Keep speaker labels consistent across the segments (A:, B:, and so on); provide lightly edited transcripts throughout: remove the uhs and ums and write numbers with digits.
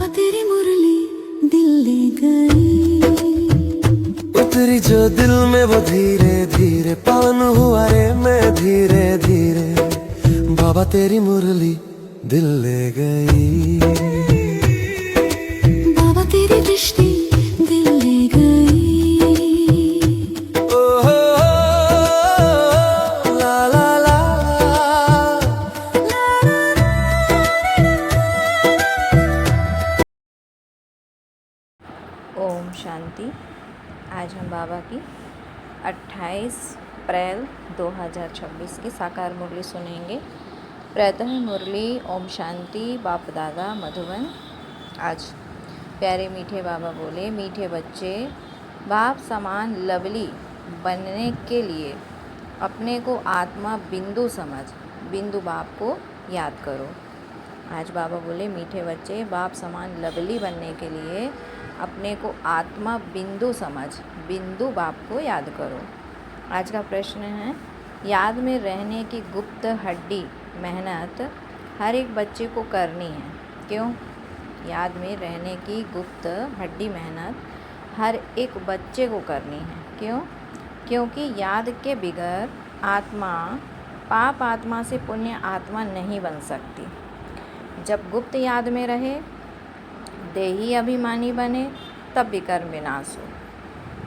A: बाबा तेरी मुरली दिल ले गई,
B: उतरी जो दिल में वो धीरे धीरे, पावन हुआ रे मैं धीरे धीरे। बाबा तेरी मुरली दिल ले गई,
A: बाबा तेरी दृष्टि दिल ले गई।
B: ओ हो ला ला ला।
C: ओम शांति। आज हम बाबा की 28 अप्रैल 2026 की साकार मुरली सुनेंगे। प्रातः मुरली ओम शांति बाप दादा मधुबन। आज प्यारे मीठे बाबा बोले, मीठे बच्चे, बाप समान लवली बनने के लिए अपने को आत्मा बिंदु समझ बिंदु बाप को याद करो। आज बाबा बोले, मीठे बच्चे, बाप समान लवली बनने के लिए अपने को आत्मा बिंदु समझ बिंदु बाप को याद करो। आज का प्रश्न है, याद में रहने की गुप्त हड्डी मेहनत हर एक बच्चे को करनी है, क्यों? याद में रहने की गुप्त हड्डी मेहनत हर एक बच्चे को करनी है, क्यों? क्योंकि याद के बिगैर आत्मा पाप आत्मा से पुण्य आत्मा नहीं बन सकती। जब गुप्त याद में रहे, देही अभिमानी बने, तब विकर्म विनाश हो।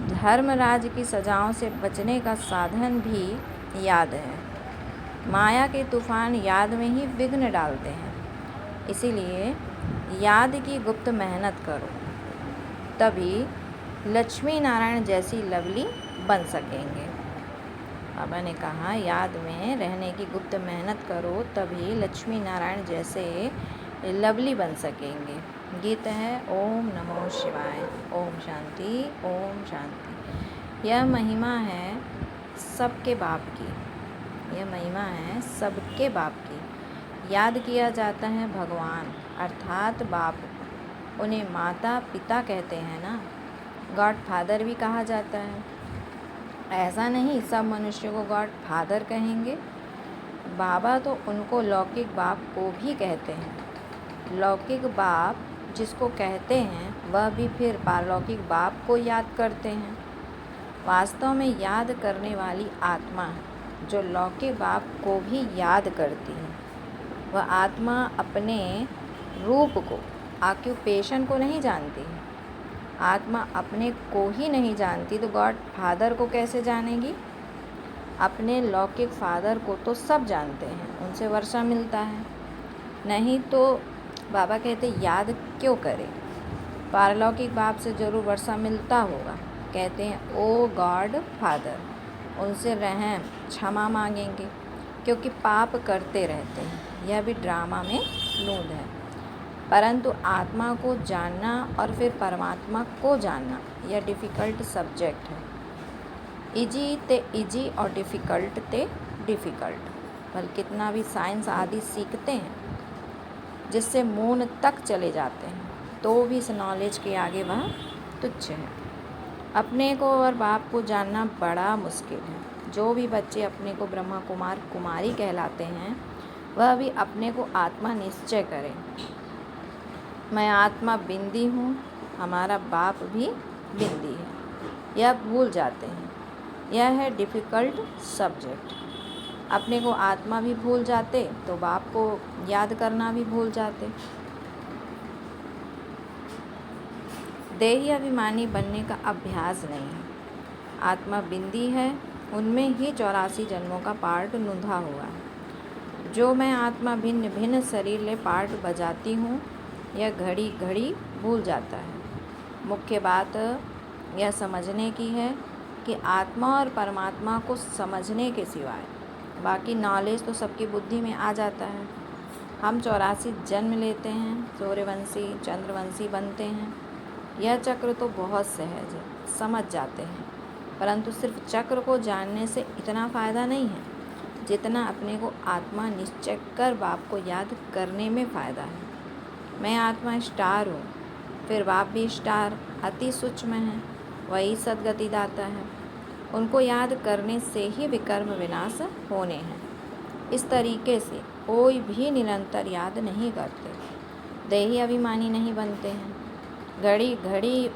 C: धर्मराज की सजाओं से बचने का साधन भी याद है। माया के तूफान याद में ही विघ्न डालते हैं। इसीलिए याद की गुप्त मेहनत करो, तभी लक्ष्मी नारायण जैसी लवली बन सकेंगे। बाबा ने कहा, याद में रहने की गुप्त मेहनत करो, तभी लक्ष्मी नारायण जैसे लवली बन सकेंगे। गीत है ओम नमो शिवाय। ओम शांति, ओम शांति। यह महिमा है सबके बाप की, यह महिमा है सबके बाप की। याद किया जाता है भगवान अर्थात बाप, उन्हें माता पिता कहते हैं ना, गॉड फादर भी कहा जाता है। ऐसा नहीं सब मनुष्य को गॉड फादर कहेंगे, बाबा तो उनको लौकिक बाप को भी कहते हैं। लौकिक बाप जिसको कहते हैं वह भी फिर पारलौकिक बाप को याद करते हैं। वास्तव में याद करने वाली आत्मा जो लौकिक बाप को भी याद करती है, वह आत्मा अपने रूप को, ऑक्यूपेशन को नहीं जानती है। आत्मा अपने को ही नहीं जानती तो गॉड फादर को कैसे जानेगी? अपने लौकिक फादर को तो सब जानते हैं, उनसे वर्षा मिलता है। नहीं तो बाबा कहते याद क्यों करें? पारलौकिक बाप से ज़रूर वर्षा मिलता होगा। कहते हैं ओ गॉड फादर, उनसे रहम क्षमा मांगेंगे, क्योंकि पाप करते रहते हैं। यह भी ड्रामा में लूंद है। परंतु आत्मा को जानना और फिर परमात्मा को जानना, यह डिफ़िकल्ट सब्जेक्ट है। इजी ते इजी और डिफ़िकल्ट ते डिफ़िकल्ट। पर कितना भी साइंस आदि सीखते हैं, जिससे मून तक चले जाते हैं, तो भी इस नॉलेज के आगे वह तुच्छ है। अपने को और बाप को जानना बड़ा मुश्किल है। जो भी बच्चे अपने को ब्रह्मा कुमार कुमारी कहलाते हैं, वह भी अपने को आत्मा निश्चय करें। मैं आत्मा बिंदी हूँ, हमारा बाप भी बिंदी है, यह भूल जाते हैं। यह है डिफ़िकल्ट सब्जेक्ट। अपने को आत्मा भी भूल जाते तो बाप को याद करना भी भूल जाते। देही अभिमानी बनने का अभ्यास नहीं है। आत्मा बिंदी है, उनमें ही 84 जन्मों का पार्ट नुंधा हुआ है। जो मैं आत्मा भिन्न भिन्न शरीर ले पार्ट बजाती हूँ, यह घड़ी घड़ी भूल जाता है। मुख्य बात यह समझने की है कि आत्मा और परमात्मा को समझने के सिवाय बाकी नॉलेज तो सबकी बुद्धि में आ जाता है। हम 84 जन्म लेते हैं, सूर्यवंशी चंद्रवंशी बनते हैं। यह चक्र तो बहुत सहज है, समझ जाते हैं। परंतु सिर्फ चक्र को जानने से इतना फ़ायदा नहीं है जितना अपने को आत्मा निश्चय कर बाप को याद करने में फ़ायदा है। मैं आत्मा स्टार हूँ, फिर बाप भी स्टार अति सूक्ष्म है, वही सदगति दाता है। उनको याद करने से ही विकर्म विनाश होने हैं। इस तरीके से कोई भी निरंतर याद नहीं करते। देही अभिमानी नहीं बनते हैं। घड़ी घड़ी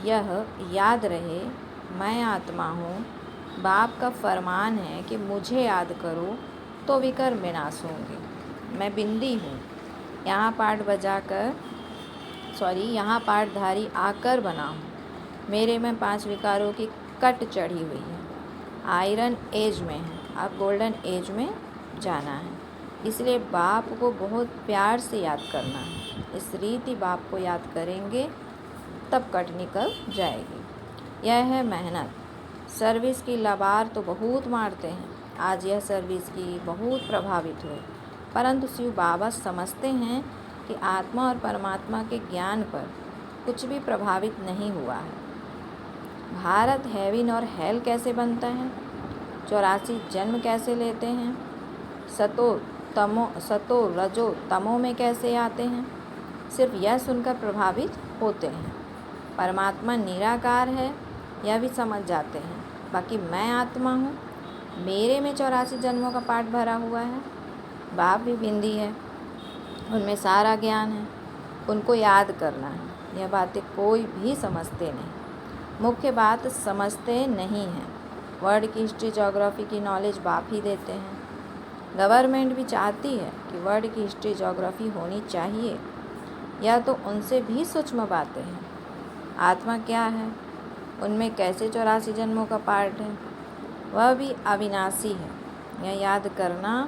C: यह याद रहे, मैं आत्मा हूँ। बाप का फरमान है कि मुझे याद करो तो विकर्म विनाश होंगे। मैं बिंदी हूँ, यहाँ पाठधारी आकर बना हूँ। मेरे में 5 विकारों की कट चढ़ी हुई है। आयरन एज में है, अब गोल्डन एज में जाना है। इसलिए बाप को बहुत प्यार से याद करना है। इस रीति बाप को याद करेंगे तब कट निकल जाएगी। यह है मेहनत। सर्विस की लबार तो बहुत मारते हैं। आज यह सर्विस की बहुत प्रभावित हुए, परंतु शिव बाबा समझते हैं कि आत्मा और परमात्मा के ज्ञान पर कुछ भी प्रभावित नहीं हुआ है। भारत हेवन और हेल कैसे बनता है, 84 जन्म कैसे लेते हैं, सतो रजो तमो में कैसे आते हैं, सिर्फ यह सुनकर प्रभावित होते हैं। परमात्मा निराकार है यह भी समझ जाते हैं। बाकी मैं आत्मा हूँ, मेरे में 84 जन्मों का पाठ भरा हुआ है। बाप भी बिंदी है, उनमें सारा ज्ञान है, उनको याद करना है। यह बातें कोई भी समझते नहीं। मुख्य बात समझते नहीं हैं। वर्ल्ड की हिस्ट्री ज्योग्राफी की नॉलेज बाप ही देते हैं। गवर्नमेंट भी चाहती है कि वर्ल्ड की हिस्ट्री ज्योग्राफी होनी चाहिए। यह तो उनसे भी सूक्ष्म बातें हैं। आत्मा क्या है, उनमें कैसे 84 जन्मों का पार्ट है, वह भी अविनाशी है। यह याद करना,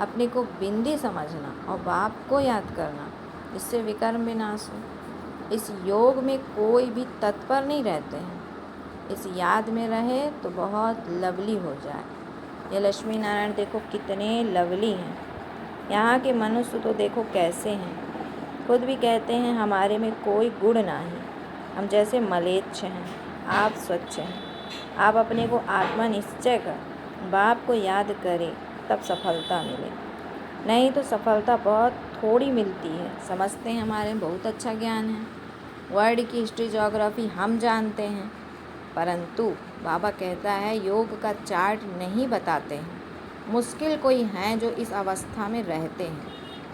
C: अपने को बिंदी समझना और बाप को याद करना, इससे विकर्म विनाश हो। इस योग में कोई भी तत्पर नहीं रहते हैं। इस याद में रहे तो बहुत लवली हो जाए। ये लक्ष्मी नारायण देखो कितने लवली हैं। यहाँ के मनुष्य तो देखो कैसे हैं। खुद भी कहते हैं हमारे में कोई गुण नहीं, हम जैसे मलेच्छ हैं। आप स्वच्छ हैं। आप अपने को आत्मा निश्चय कर बाप को याद करें तब सफलता मिले, नहीं तो सफलता बहुत थोड़ी मिलती है। समझते हैं हमारे में बहुत अच्छा ज्ञान है, वर्ल्ड की हिस्ट्री ज्योग्राफी हम जानते हैं, परंतु बाबा कहता है योग का चार्ट नहीं बताते हैं। मुश्किल कोई हैं जो इस अवस्था में रहते हैं,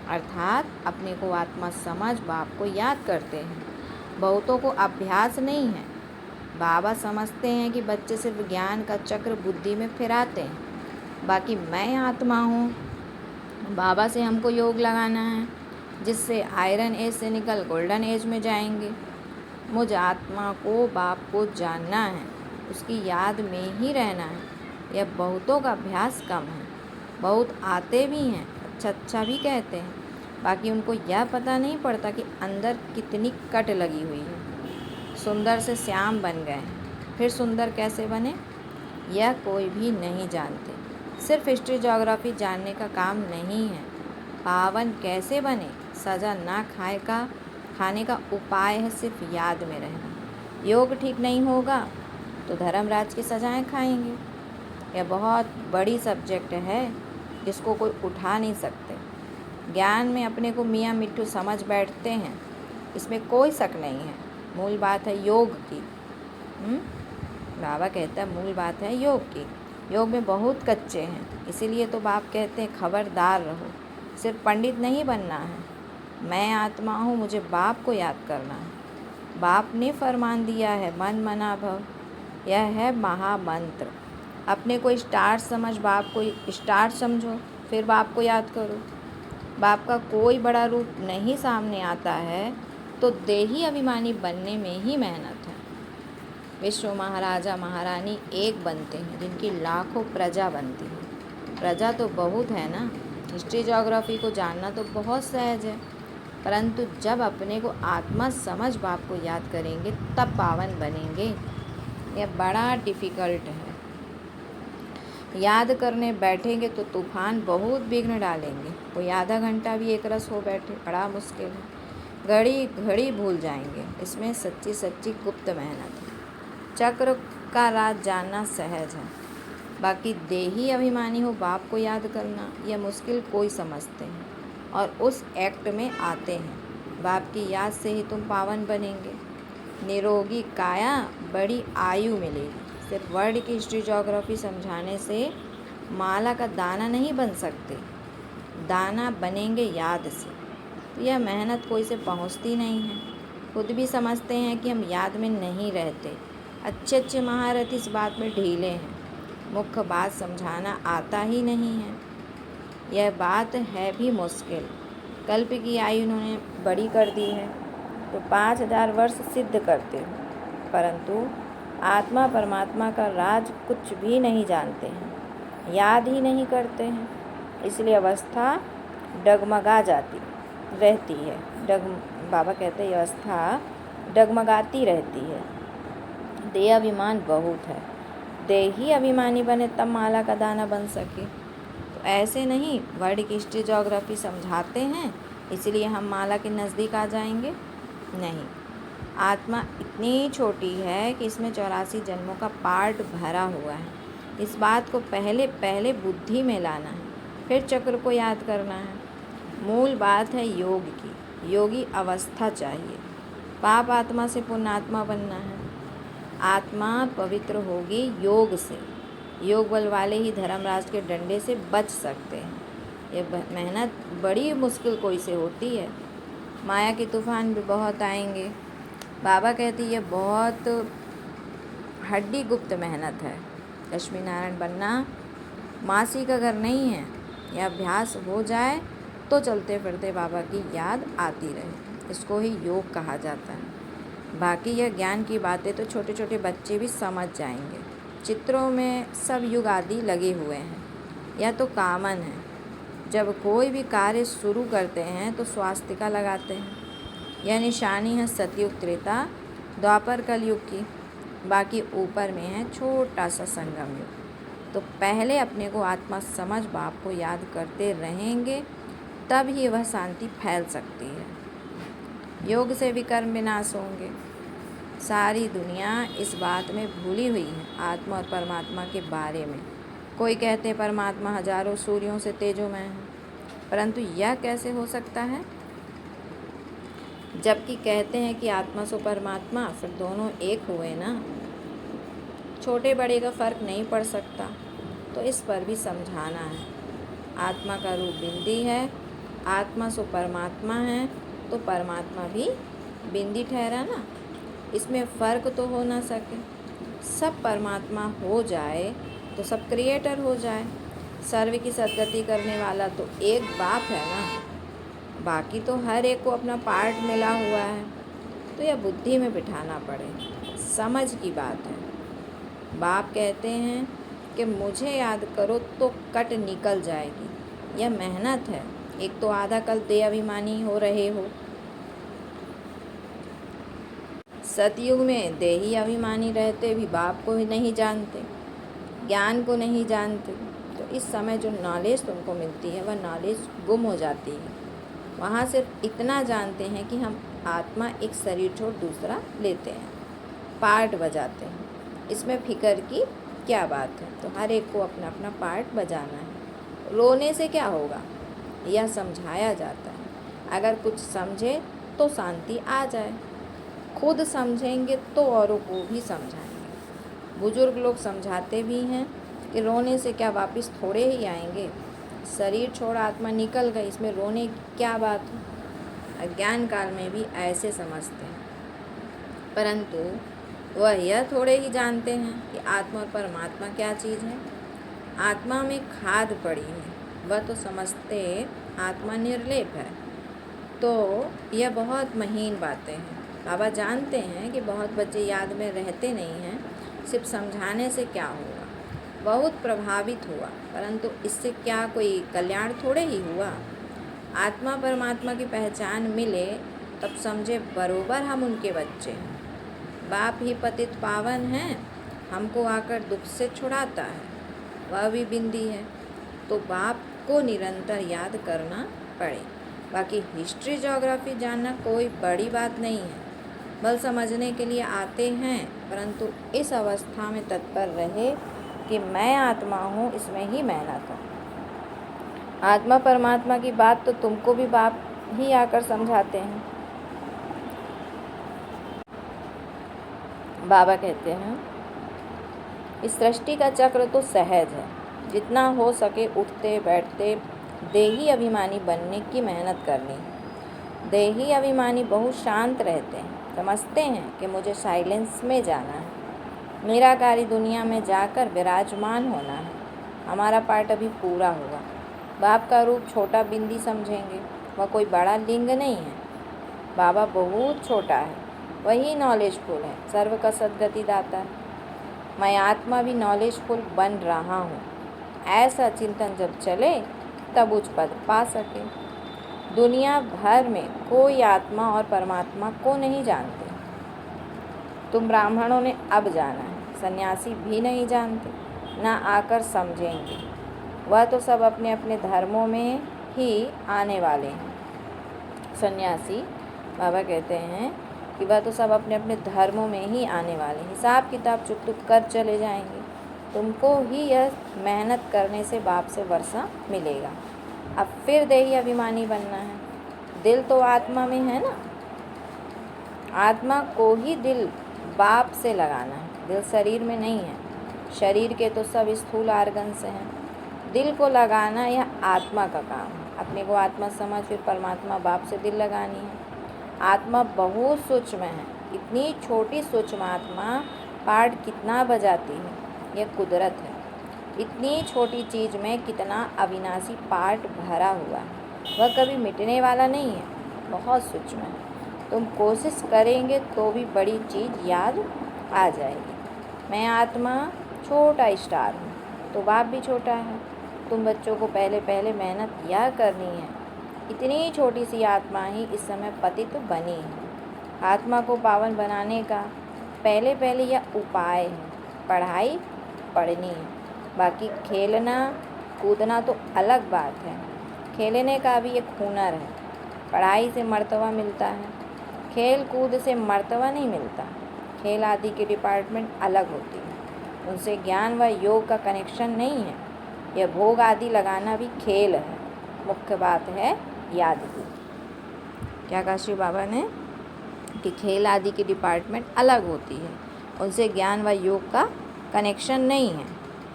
C: अर्थात अपने को आत्मा समझ बाप को याद करते हैं। बहुतों को अभ्यास नहीं है। बाबा समझते हैं कि बच्चे सिर्फ ज्ञान का चक्र बुद्धि में फिराते हैं। बाकी मैं आत्मा हूँ, बाबा से हमको योग लगाना है, जिससे आयरन एज से निकल गोल्डन एज में जाएंगे। मुझ आत्मा को बाप को जानना है, उसकी याद में ही रहना है। यह बहुतों का अभ्यास कम है। बहुत आते भी हैं, अच्छा भी कहते हैं, बाकी उनको यह पता नहीं पड़ता कि अंदर कितनी कट लगी हुई है। सुंदर से श्याम बन गए हैं, फिर सुंदर कैसे बने यह कोई भी नहीं जानते। सिर्फ हिस्ट्री ज्योग्राफी जानने का काम नहीं है। पावन कैसे बने, सज़ा ना खाने का उपाय है सिर्फ याद में रहना। योग ठीक नहीं होगा तो धर्मराज की सजाएं खाएंगे। यह बहुत बड़ी सब्जेक्ट है जिसको कोई उठा नहीं सकते। ज्ञान में अपने को मियाँ मिट्ठू समझ बैठते हैं, इसमें कोई शक नहीं है। मूल बात है योग की। बाबा कहता है मूल बात है योग की। योग में बहुत कच्चे हैं, इसीलिए तो बाप कहते हैं खबरदार रहो। सिर्फ पंडित नहीं बनना है। मैं आत्मा हूँ, मुझे बाप को याद करना है। बाप ने फरमान दिया है मन मना भव, यह है महामंत्र। अपने को स्टार समझ, बाप को स्टार समझो, फिर बाप को याद करो। बाप का कोई बड़ा रूप नहीं सामने आता है तो देही अभिमानी बनने में ही मेहनत है। विश्व महाराजा महारानी एक बनते हैं जिनकी लाखों प्रजा बनती है। प्रजा तो बहुत है ना। हिस्ट्री ज्योग्राफी को जानना तो बहुत सहज है, परंतु जब अपने को आत्मा समझ बाप को याद करेंगे तब पावन बनेंगे। यह बड़ा डिफ़िकल्ट है। याद करने बैठेंगे तो तूफान बहुत विघ्न डालेंगे। कोई आधा घंटा भी एक रस हो बैठे बड़ा मुश्किल है। घड़ी घड़ी भूल जाएंगे। इसमें सच्ची गुप्त मेहनत है। चक्र का राज जानना सहज है, बाकी देही अभिमानी हो बाप को याद करना यह मुश्किल कोई समझते हैं और उस एक्ट में आते हैं। बाप की याद से ही तुम पावन बनेंगे। निरोगी काया बड़ी आयु मिलेगी। सिर्फ वर्ल्ड की हिस्ट्री ज्योग्राफी समझाने से माला का दाना नहीं बन सकते। दाना बनेंगे याद से। तो यह मेहनत कोई से पहुंचती नहीं है। खुद भी समझते हैं कि हम याद में नहीं रहते। अच्छे अच्छे महारथ इस बात में ढीले हैं। मुख्य बात समझाना आता ही नहीं है। यह बात है भी मुश्किल। कल्प की आयु उन्होंने बड़ी कर दी है तो 5000 वर्ष सिद्ध करते हो, परंतु आत्मा परमात्मा का राज कुछ भी नहीं जानते हैं, याद ही नहीं करते हैं। इसलिए अवस्था डगमगा जाती रहती है। बाबा कहते हैं अवस्था डगमगाती रहती है। देह अभिमान बहुत है। देही अभिमानी बने तब माला का दाना बन सके। तो ऐसे नहीं वर्ल्ड की हिस्ट्री ज्योग्राफी समझाते हैं इसलिए हम माला के नज़दीक आ जाएंगे, नहीं। आत्मा इतनी छोटी है कि इसमें 84 जन्मों का पार्ट भरा हुआ है। इस बात को पहले पहले बुद्धि में लाना है, फिर चक्र को याद करना है। मूल बात है योग की। योगी अवस्था चाहिए। पाप आत्मा से पुण्यात्मा बनना है। आत्मा पवित्र होगी योग से। योग बल वाले ही धर्मराज के डंडे से बच सकते हैं। ये मेहनत बड़ी मुश्किल कोई से होती है। माया के तूफान भी बहुत आएंगे। बाबा कहती ये बहुत हड्डी गुप्त मेहनत है। लक्ष्मी नारायण बनना मासी का घर नहीं है। यह अभ्यास हो जाए तो चलते फिरते बाबा की याद आती रहे। इसको ही योग कहा जाता है। बाकी यह ज्ञान की बातें तो छोटे छोटे बच्चे भी समझ जाएंगे। चित्रों में सब युग आदि लगे हुए हैं। यह तो कॉमन है। जब कोई भी कार्य शुरू करते हैं तो स्वास्तिका लगाते हैं। यह निशानी है सतयुग त्रेता द्वापर कलयुग की। बाकी ऊपर में है छोटा सा संगम युग। तो पहले अपने को आत्मा समझ बाप को याद करते रहेंगे तब ही वह शांति फैल सकती है। योग से विकर्म विनाश होंगे। सारी दुनिया इस बात में भूली हुई है आत्मा और परमात्मा के बारे में। कोई कहते हैं परमात्मा हजारों सूर्यों से तेजोमय है, परंतु यह कैसे हो सकता है? जबकि कहते हैं कि आत्मा सो परमात्मा, फिर दोनों एक हुए ना। छोटे बड़े का फर्क नहीं पड़ सकता, तो इस पर भी समझाना है। आत्मा का रूप बिंदी है, आत्मा सो परमात्मा है, तो परमात्मा भी बिंदी ठहरा ना। इसमें फ़र्क तो हो ना सके। सब परमात्मा हो जाए तो सब क्रिएटर हो जाए। सर्व की सदगति करने वाला तो एक बाप है ना, बाकी तो हर एक को अपना पार्ट मिला हुआ है। तो यह बुद्धि में बिठाना पड़े, समझ की बात है। बाप कहते हैं कि मुझे याद करो तो कट निकल जाएगी। यह मेहनत है। एक तो आधा कल देह अभिमानी हो रहे हो। सतयुग में देही अभिमानी रहते भी बाप को ही नहीं जानते, ज्ञान को नहीं जानते। तो इस समय जो नॉलेज तुमको मिलती है वह नॉलेज गुम हो जाती है। वहाँ सिर्फ इतना जानते हैं कि हम आत्मा एक शरीर छोड़ दूसरा लेते हैं, पार्ट बजाते हैं। इसमें फिक्र की क्या बात है? तो हर एक को अपना अपना पार्ट बजाना है। रोने से क्या होगा, यह समझाया जाता है। अगर कुछ समझे तो शांति आ जाए। खुद समझेंगे तो औरों को भी समझाएंगे। बुजुर्ग लोग समझाते भी हैं कि रोने से क्या वापस थोड़े ही आएंगे। शरीर छोड़ आत्मा निकल गई, इसमें रोने की क्या बात है? अज्ञान काल में भी ऐसे समझते हैं, परंतु वह यह थोड़े ही जानते हैं कि आत्मा और परमात्मा क्या चीज़ है। आत्मा में खाद पड़ी है, वह तो समझते आत्मा निर्लेप है। तो यह बहुत महीन बातें हैं। बाबा जानते हैं कि बहुत बच्चे याद में रहते नहीं हैं, सिर्फ समझाने से क्या होगा। बहुत प्रभावित हुआ, परंतु इससे क्या कोई कल्याण थोड़े ही हुआ। आत्मा परमात्मा की पहचान मिले तब समझे बरोबर हम उनके बच्चे हैं। बाप ही पतित पावन हैं, हमको आकर दुख से छुड़ाता है, वह भी बिंदी है। तो बाप को निरंतर याद करना पड़े। बाकी हिस्ट्री ज्योग्राफी जानना कोई बड़ी बात नहीं है, बल समझने के लिए आते हैं, परंतु इस अवस्था में तत्पर रहे कि मैं आत्मा हूँ, इसमें ही मेहनत है। आत्मा परमात्मा की बात तो तुमको भी बाप ही आकर समझाते हैं। बाबा कहते हैं इस सृष्टि का चक्र तो सहज है। जितना हो सके उठते बैठते देही अभिमानी बनने की मेहनत करनी। देही अभिमानी बहुत शांत रहते हैं, समझते हैं कि मुझे साइलेंस में जाना है, निराकारी दुनिया में जाकर विराजमान होना है। हमारा पार्ट अभी पूरा होगा। बाप का रूप छोटा बिंदी समझेंगे, वह कोई बड़ा लिंग नहीं है। बाबा बहुत छोटा है, वही नॉलेजफुल है, सर्व का सद्गति दाता है। मैं आत्मा भी नॉलेजफुल बन रहा हूँ। ऐसा चिंतन जब चले तब उच्च पद पा सके। दुनिया भर में कोई आत्मा और परमात्मा को नहीं जानते। तुम ब्राह्मणों ने अब जाना है, सन्यासी भी नहीं जानते, ना आकर समझेंगे। वह तो सब अपने अपने धर्मों में ही आने वाले हैं। सन्यासी बाबा कहते हैं कि वह तो सब अपने अपने धर्मों में ही आने वाले हैं, हिसाब किताब चुप चुप कर चले जाएंगे। तुमको ही यह मेहनत करने से बाप से वर्षा मिलेगा। अब फिर देही अभिमानी बनना है। दिल तो आत्मा में है ना, आत्मा को ही दिल बाप से लगाना है। दिल शरीर में नहीं है, शरीर के तो सब स्थूल आर्गन से हैं। दिल को लगाना यह आत्मा का काम है। अपने को आत्मा समझ फिर परमात्मा बाप से दिल लगानी है। आत्मा बहुत सूक्ष्म है। इतनी छोटी सूक्ष्म आत्मा पार्ट कितना बजाती है, यह कुदरत है। इतनी छोटी चीज़ में कितना अविनाशी पार्ट भरा हुआ है, वह कभी मिटने वाला नहीं है, बहुत सूक्ष्म है। तुम कोशिश करेंगे तो भी बड़ी चीज़ याद आ जाएगी। मैं आत्मा छोटा स्टार हूँ, तो बाप भी छोटा है। तुम बच्चों को पहले पहले मेहनत यह करनी है। इतनी छोटी सी आत्मा ही इस समय पतित बनी है। आत्मा को पावन बनाने का पहले पहले यह उपाय है। पढ़ाई पढ़नी है, बाकी खेलना कूदना तो अलग बात है। खेलने का भी एक हुनर है। पढ़ाई से मर्तबा मिलता है, खेल कूद से मर्तबा नहीं मिलता। खेल आदि की डिपार्टमेंट अलग होती है, उनसे ज्ञान व योग का कनेक्शन नहीं है। यह भोग आदि लगाना भी खेल है। मुख्य बात है याद की। क्या कहा शिव बाबा ने कि खेल आदि की डिपार्टमेंट अलग होती है, उनसे ज्ञान व योग का कनेक्शन नहीं है।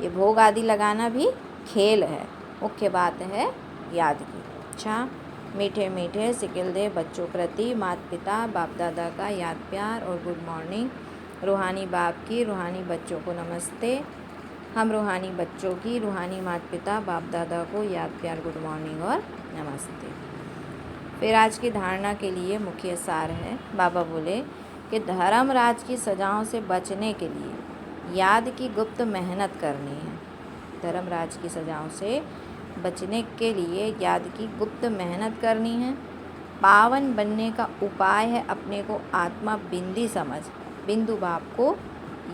C: ये भोग आदि लगाना भी खेल है। मुख्य बात है याद की। अच्छा, मीठे मीठे सिकिल दे बच्चों प्रति माता पिता बाप दादा का याद प्यार और गुड मॉर्निंग। रूहानी बाप की रूहानी बच्चों को नमस्ते। हम रूहानी बच्चों की रूहानी माता पिता बाप दादा को याद प्यार गुड मॉर्निंग और नमस्ते। फिर आज की धारणा के लिए मुख्य सार है। बाबा बोले कि धर्मराज की सजाओं से बचने के लिए याद की गुप्त मेहनत करनी है। धर्मराज की सजाओं से बचने के लिए याद की गुप्त मेहनत करनी है। पावन बनने का उपाय है अपने को आत्मा बिंदी समझ बिंदु बाप को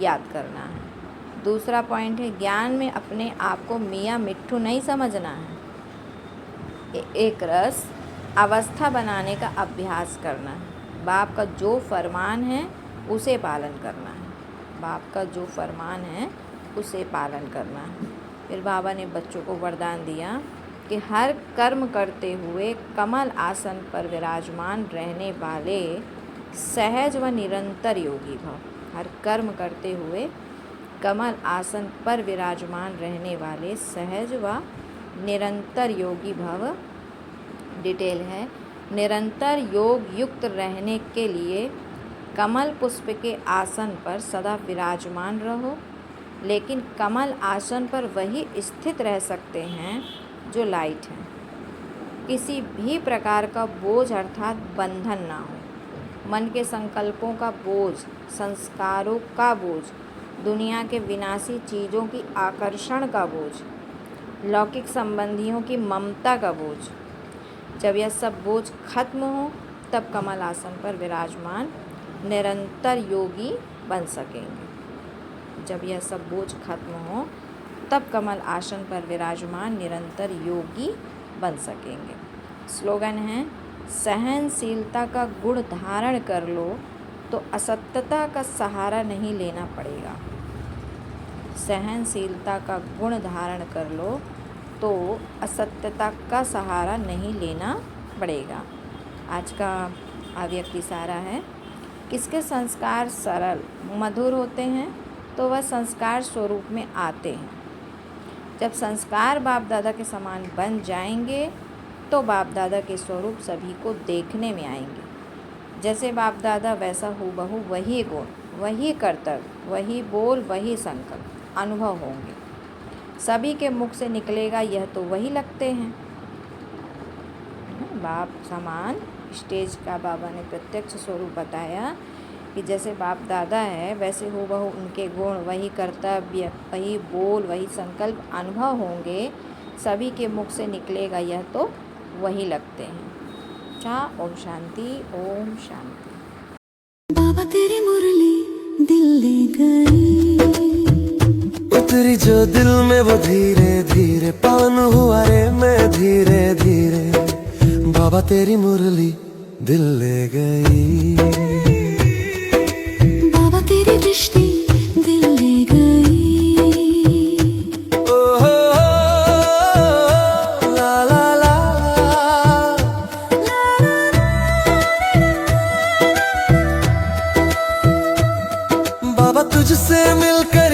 C: याद करना है। दूसरा पॉइंट है ज्ञान में अपने आप को मियाँ मिट्ठू नहीं समझना है। एक रस अवस्था बनाने का अभ्यास करना है। बाप का जो फरमान है उसे पालन करना है। बाप का जो फरमान है उसे पालन करना है। फिर बाबा ने बच्चों को वरदान दिया कि हर कर्म करते हुए कमल आसन पर विराजमान रहने वाले सहज व निरंतर योगी भव। हर कर्म करते हुए कमल आसन पर विराजमान रहने वाले सहज व निरंतर योगी भव। डिटेल है, निरंतर योग युक्त रहने के लिए कमल पुष्प के आसन पर सदा विराजमान रहो। लेकिन कमल आसन पर वही स्थित रह सकते हैं जो लाइट हैं। किसी भी प्रकार का बोझ अर्थात बंधन ना हो। मन के संकल्पों का बोझ, संस्कारों का बोझ, दुनिया के विनाशी चीज़ों की आकर्षण का बोझ, लौकिक संबंधियों की ममता का बोझ। जब यह सब बोझ खत्म हो तब कमल आसन पर विराजमान निरंतर योगी बन सकेंगे। जब यह सब बोझ खत्म हो तब कमल आसन पर विराजमान निरंतर योगी बन सकेंगे। स्लोगन है, सहनशीलता का गुण धारण कर लो तो असत्यता का सहारा नहीं लेना पड़ेगा। सहनशीलता का गुण धारण कर लो तो असत्यता का सहारा नहीं लेना पड़ेगा। आज का अव्यक्त इशारा है, किसके संस्कार सरल मधुर होते हैं तो वह संस्कार स्वरूप में आते हैं। जब संस्कार बाप दादा के समान बन जाएंगे तो बाप दादा के स्वरूप सभी को देखने में आएंगे। जैसे बाप दादा वैसा हूबहू वही गुण, वही कर्तव्य, वही बोल, वही संकल्प अनुभव होंगे। सभी के मुख से निकलेगा यह तो वही लगते हैं। बाप समान स्टेज का बाबा ने प्रत्यक्ष स्वरूप बताया कि जैसे बाप दादा है वैसे हूबहू उनके गुण, वही कर्तव्य, वही बोल, वही संकल्प अनुभव होंगे। सभी के मुख से निकलेगा यह तो वही लगते हैं। ओम शांति, ओम शांति।
A: बाबा तेरी मुरली दिल ले गई,
B: उतरी जो दिल में वो धीरे धीरे पावन हुआ रे मैं धीरे धीरे। बाबा तेरी मुरली दिल ले गई,
A: बाबा तेरी दृष्टि दिल ले गई।
B: ओ हो, ला ला ला बाबा तुझसे मिलकर